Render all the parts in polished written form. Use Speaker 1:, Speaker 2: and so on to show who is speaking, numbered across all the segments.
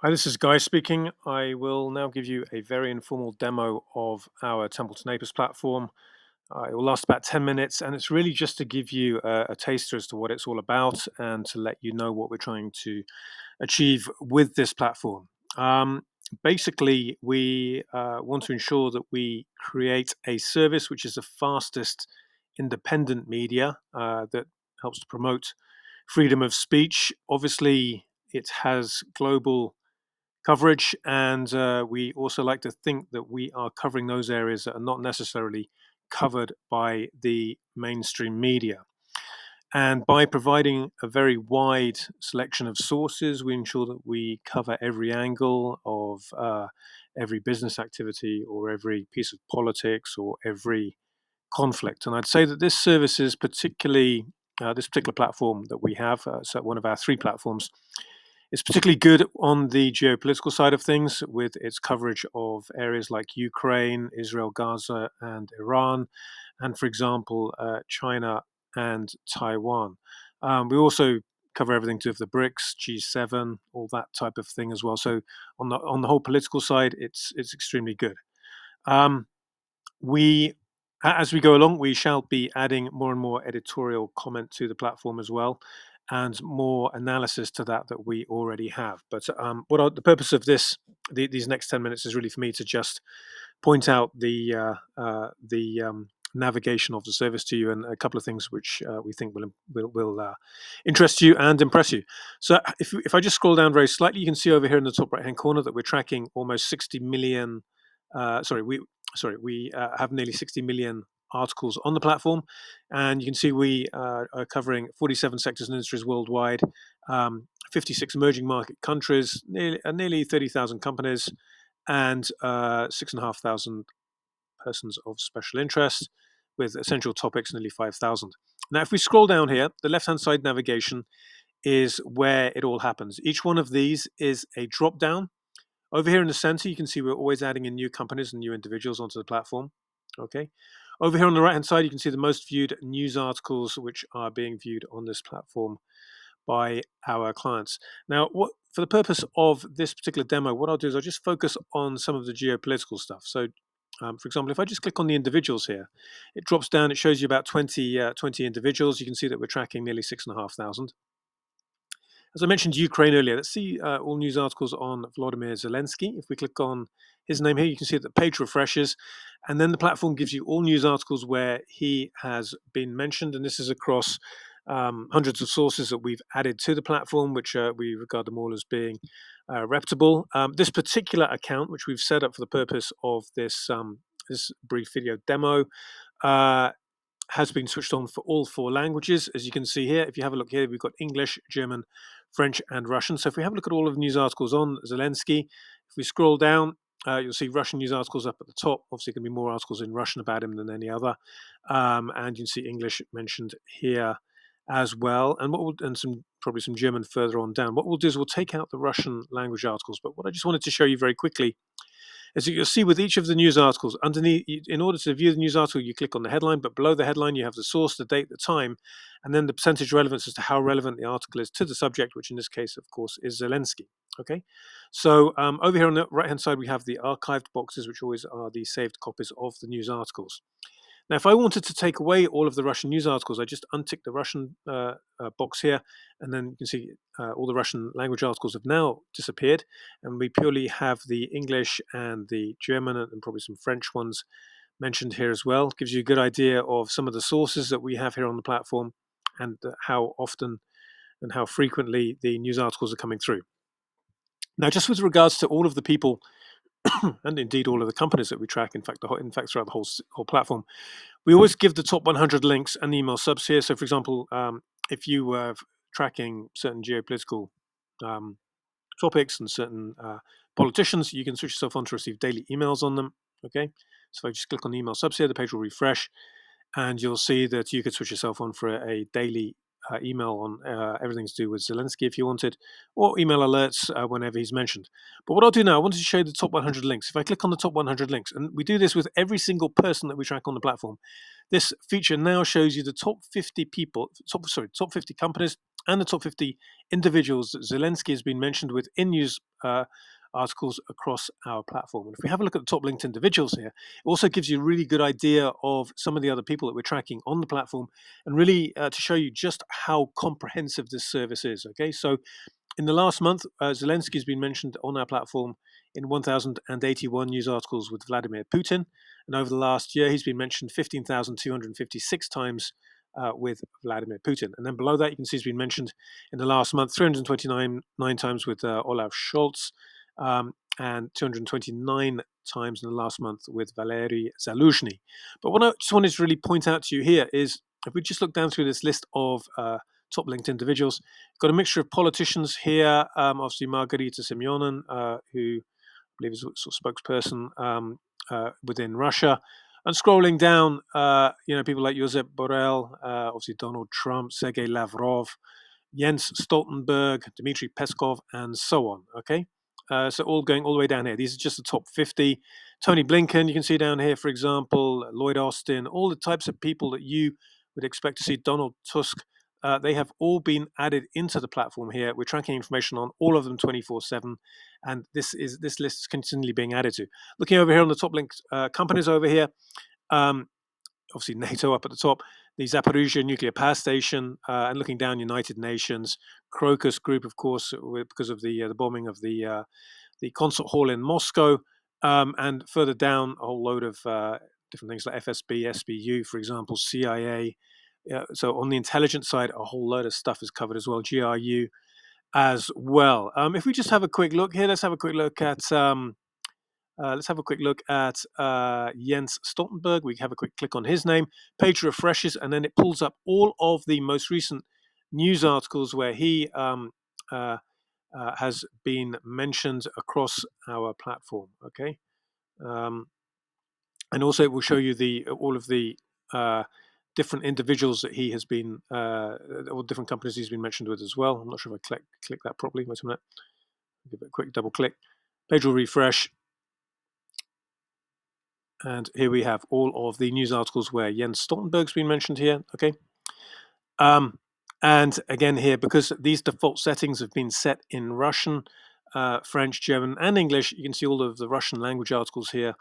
Speaker 1: Hi, this is Guy speaking. I will now give you a very informal demo of our Templeton Apis platform. It will last about 10 minutes, and it's really just to give you a taster as to what it's all about and to let you know what we're trying to achieve with this platform. Um, Basically, we want to ensure that we create a service which is the fastest independent media that helps to promote freedom of speech. Obviously, it has global coverage, and we also like to think that we are covering those areas that are not necessarily covered by the mainstream media. And by providing a very wide selection of sources, we ensure that we cover every angle of every business activity or every piece of politics or every conflict. And I'd say that this service is particularly, this particular platform that we have, so one of our three platforms, it's particularly good on the geopolitical side of things with its coverage of areas like Ukraine, Israel, Gaza, and Iran, and for example, China and Taiwan. We also cover everything to do with the BRICS, G7, all that type of thing as well. So on the whole political side, it's extremely good. Um, we as we go along, we shall be adding more and more editorial comment to the platform as well, and more analysis to that we already have. But the purpose of these next 10 minutes is really for me to just point out the navigation of the service to you and a couple of things which we think will interest you and impress you. So if I just scroll down very slightly, you can see over here in the top right hand corner that we're tracking almost 60 million. We have nearly 60 million articles on the platform, and you can see we are covering 47 sectors and industries worldwide, 56 emerging market countries, nearly 30,000 companies, and 6,500 persons of special interest, with essential topics nearly 5,000. Now, if we scroll down here, the left-hand side navigation is where it all happens. Each one of these is a drop down. Over here in the center, you can see we're always adding in new companies and new individuals onto the platform. Okay. Over here on the right hand side, you can see the most viewed news articles which are being viewed on this platform by our clients. Now, for the purpose of this particular demo, what I'll do is I'll just focus on some of the geopolitical stuff. So, for example, if I just click on the individuals here, it drops down, it shows you about 20 individuals. You can see that we're tracking nearly 6,500. As I mentioned Ukraine earlier, let's see all news articles on Volodymyr Zelensky. If we click on his name here, you can see that the page refreshes, and then the platform gives you all news articles where he has been mentioned, and this is across hundreds of sources that we've added to the platform, which we regard them all as being reputable. This particular account, which we've set up for the purpose of this brief video demo, uh, has been switched on for all four languages. As you can see here, if you have a look here, we've got English, German, French, and Russian. So if we have a look at all of the news articles on Zelensky, if we scroll down, you'll see Russian news articles up at the top. Obviously, there can be more articles in Russian about him than any other, and you can see English mentioned here as well, and probably some German further on down. What we'll do is we'll take out the Russian language articles. But what I just wanted to show you very quickly, as you'll see with each of the news articles, underneath, in order to view the news article, you click on the headline, but below the headline, you have the source, the date, the time, and then the percentage relevance as to how relevant the article is to the subject, which in this case, of course, is Zelensky. Okay, so over here on the right hand side, we have the archived boxes, which always are the saved copies of the news articles. Now, if I wanted to take away all of the Russian news articles, I just untick the Russian box here, and then you can see all the Russian language articles have now disappeared, and we purely have the English and the German and probably some French ones mentioned here as well. It gives you a good idea of some of the sources that we have here on the platform and how often and how frequently the news articles are coming through. Now, just with regards to all of the people and indeed all of the companies that we track, in fact, throughout the whole platform, we always give the top 100 links and email subs here. So, for example, if you were tracking certain geopolitical um, topics and certain politicians, you can switch yourself on to receive daily emails on them. Okay, so if I just click on the email subs here, the page will refresh, and you'll see that you could switch yourself on for a daily email on everything to do with Zelensky if you wanted, or email alerts whenever he's mentioned. But what I'll do now, I wanted to show you the top 100 links. If I click on the top 100 links, and we do this with every single person that we track on the platform, this feature now shows you the top 50 people, top 50 companies and the top 50 individuals that Zelensky has been mentioned with in news articles across our platform. And if we have a look at the top linked individuals here, it also gives you a really good idea of some of the other people that we're tracking on the platform, and really to show you just how comprehensive this service is. Okay, so in the last month, Zelensky has been mentioned on our platform in 1,081 news articles with Vladimir Putin. And over the last year, he's been mentioned 15,256 times with Vladimir Putin. And then below that, you can see he's been mentioned in the last month 329 times with Olaf Scholz, and 229 times in the last month with Valery Zaluzhny. But what I just wanted to really point out to you here is if we just look down through this list of top linked individuals, got a mixture of politicians here. Obviously, Margarita Simeonen, who I believe is a sort of spokesperson within Russia. And scrolling down, people like Josep Borrell, obviously Donald Trump, Sergei Lavrov, Jens Stoltenberg, Dmitry Peskov, and so on. Okay, so all going all the way down here. These are just the top 50. Tony Blinken, you can see down here, for example, Lloyd Austin, all the types of people that you would expect to see. Donald Tusk, they have all been added into the platform here. We're tracking information on all of them 24/7, and this list is continually being added to. Looking over here on the top linked companies over here, obviously NATO up at the top, the Zaporizhia nuclear power station, and looking down, United Nations, Crocus Group, of course, because of the bombing of the concert hall in Moscow, and further down, a whole load of different things like FSB, SBU, for example, CIA. So on the intelligence side, a whole load of stuff is covered as well. GRU as well. If we just have a quick look here, let's have a quick look at Jens Stoltenberg. We have a quick click on his name. Page refreshes, and then it pulls up all of the most recent news articles where he has been mentioned across our platform. Okay, and also it will show you all of the different individuals that he has been, all different companies he's been mentioned with as well. I'm not sure if I click that properly. Wait a minute. Give it a quick double click. Page will refresh. And here we have all of the news articles where Jens Stoltenberg's been mentioned here. Okay. And again here, because these default settings have been set in Russian, French, German, and English, you can see all of the Russian language articles here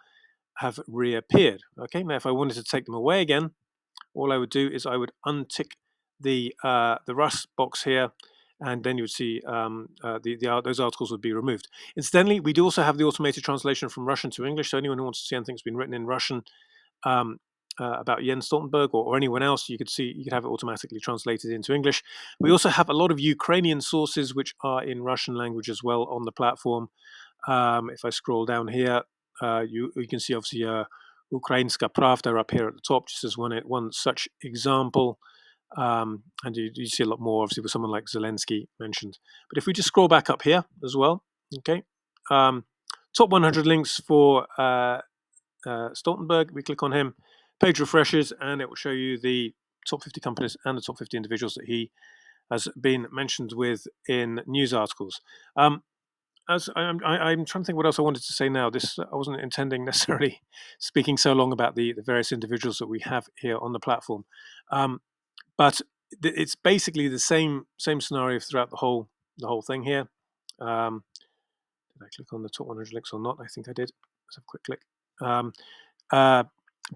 Speaker 1: have reappeared. Okay. Now, if I wanted to take them away again, all I would do is I would untick the Rus box here, and then you would see those articles would be removed. Incidentally, we do also have the automated translation from Russian to English, so anyone who wants to see anything that's been written in Russian about Jens Stoltenberg or anyone else, you could have it automatically translated into English. We also have a lot of Ukrainian sources which are in Russian language as well on the platform. If I scroll down here, you can see obviously Ukrainska Pravda up here at the top, just as one such example. And you see a lot more, obviously, with someone like Zelensky mentioned. But if we just scroll back up here as well, okay, top 100 links for Stoltenberg, we click on him, page refreshes, and it will show you the top 50 companies and the top 50 individuals that he has been mentioned with in news articles. I'm trying to think what else I wanted to say now. I wasn't intending necessarily speaking so long about the various individuals that we have here on the platform, but it's basically the same scenario throughout the whole thing here. Did I click on the top 100 links or not? I think I did. Let's have a quick click.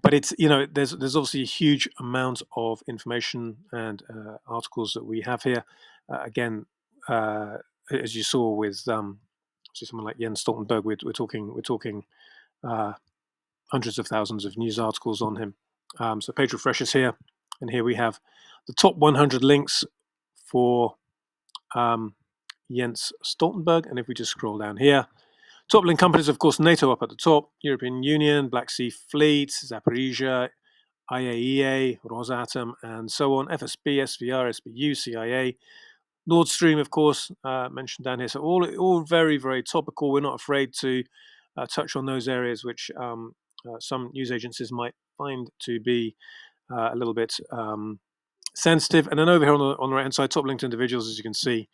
Speaker 1: But it's there's obviously a huge amount of information and articles that we have here. Again, as you saw with someone like Jens Stoltenberg, we're talking hundreds of thousands of news articles on him. So page refreshes here, and here we have the top 100 links for Jens Stoltenberg. And if we just scroll down here, top link companies, of course, NATO up at the top, European Union, Black Sea Fleet, Zaporizhia, IAEA, Rosatom, and so on, FSB, SVR, SBU, CIA, Nord Stream, of course, mentioned down here. So all very, very topical. We're not afraid to touch on those areas which some news agencies might find to be a little bit sensitive. And then over here on the right-hand side, top linked individuals, as you can see,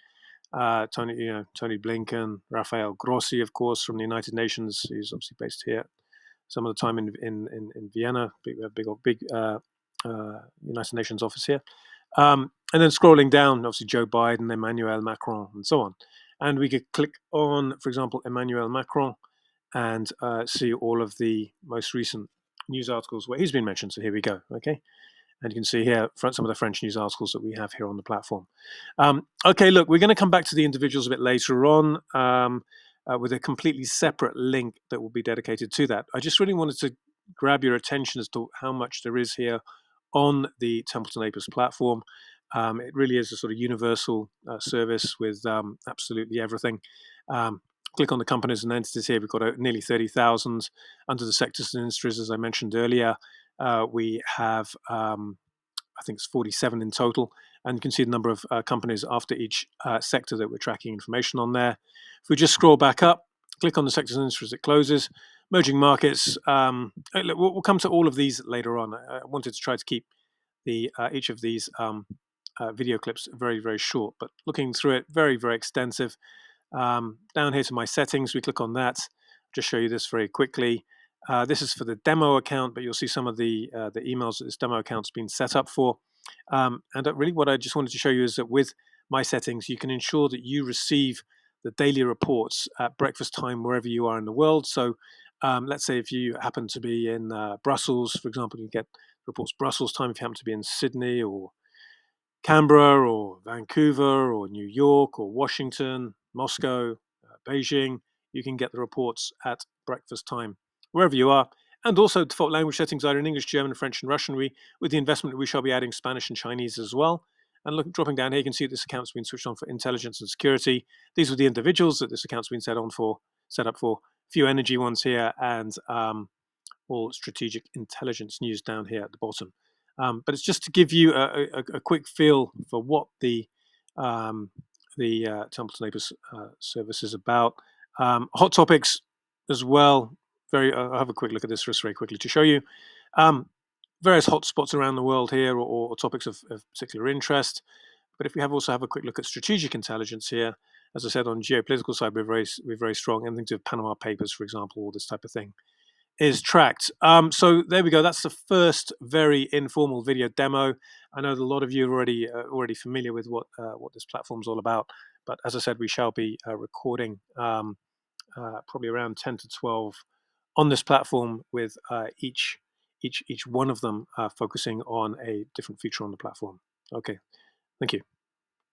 Speaker 1: Tony Blinken, Rafael Grossi, of course, from the United Nations, who's obviously based here some of the time in Vienna, big United Nations office here. And then scrolling down, obviously Joe Biden, Emmanuel Macron, and so on. And we could click on, for example, Emmanuel Macron and see all of the most recent news articles where he's been mentioned. So here we go. Okay. And you can see here some of the French news articles that we have here on the platform. Okay, look, we're going to come back to the individuals a bit later on with a completely separate link that will be dedicated to that. I just really wanted to grab your attention as to how much there is here on the Templeton Apis platform. It really is a sort of universal service with absolutely everything. Click on the companies and entities here. We've got nearly 30,000 under the sectors and industries, as I mentioned earlier. We have, I think it's 47 in total, and you can see the number of companies after each sector that we're tracking information on there. If we just scroll back up, click on the sectors and industries, it closes. Emerging markets, we'll come to all of these later on. I wanted to try to keep each of these video clips very, very short, but looking through it, very, very extensive. Down here to my settings, we click on that. Just show you this very quickly. This is for the demo account, but you'll see some of the emails that this demo account's been set up for. And really what I just wanted to show you is that with my settings, you can ensure that you receive the daily reports at breakfast time wherever you are in the world. So let's say if you happen to be in Brussels, for example, you get reports Brussels time. If you happen to be in Sydney or Canberra or Vancouver or New York or Washington, Moscow, Beijing, you can get the reports at breakfast time, wherever you are. And also default language settings are in English, German, French, and Russian. With the investment, we shall be adding Spanish and Chinese as well. And dropping down here, you can see this account's been switched on for intelligence and security. These are the individuals that this account's been set up for. A few energy ones here, and all strategic intelligence news down here at the bottom. But it's just to give you a quick feel for what the Templeton Apis service is about. Hot topics as well. I'll have a quick look at this just very quickly to show you. Various hot spots around the world here, or topics of particular interest. But if we also have a quick look at strategic intelligence here, as I said, on geopolitical side, we're very strong. Anything to do with Panama Papers, for example, all this type of thing is tracked. So there we go. That's the first very informal video demo. I know that a lot of you are already familiar with what this platform's all about. But as I said, we shall be recording probably around 10 to 12 on this platform, with each one of them focusing on a different feature on the platform. Okay, thank you.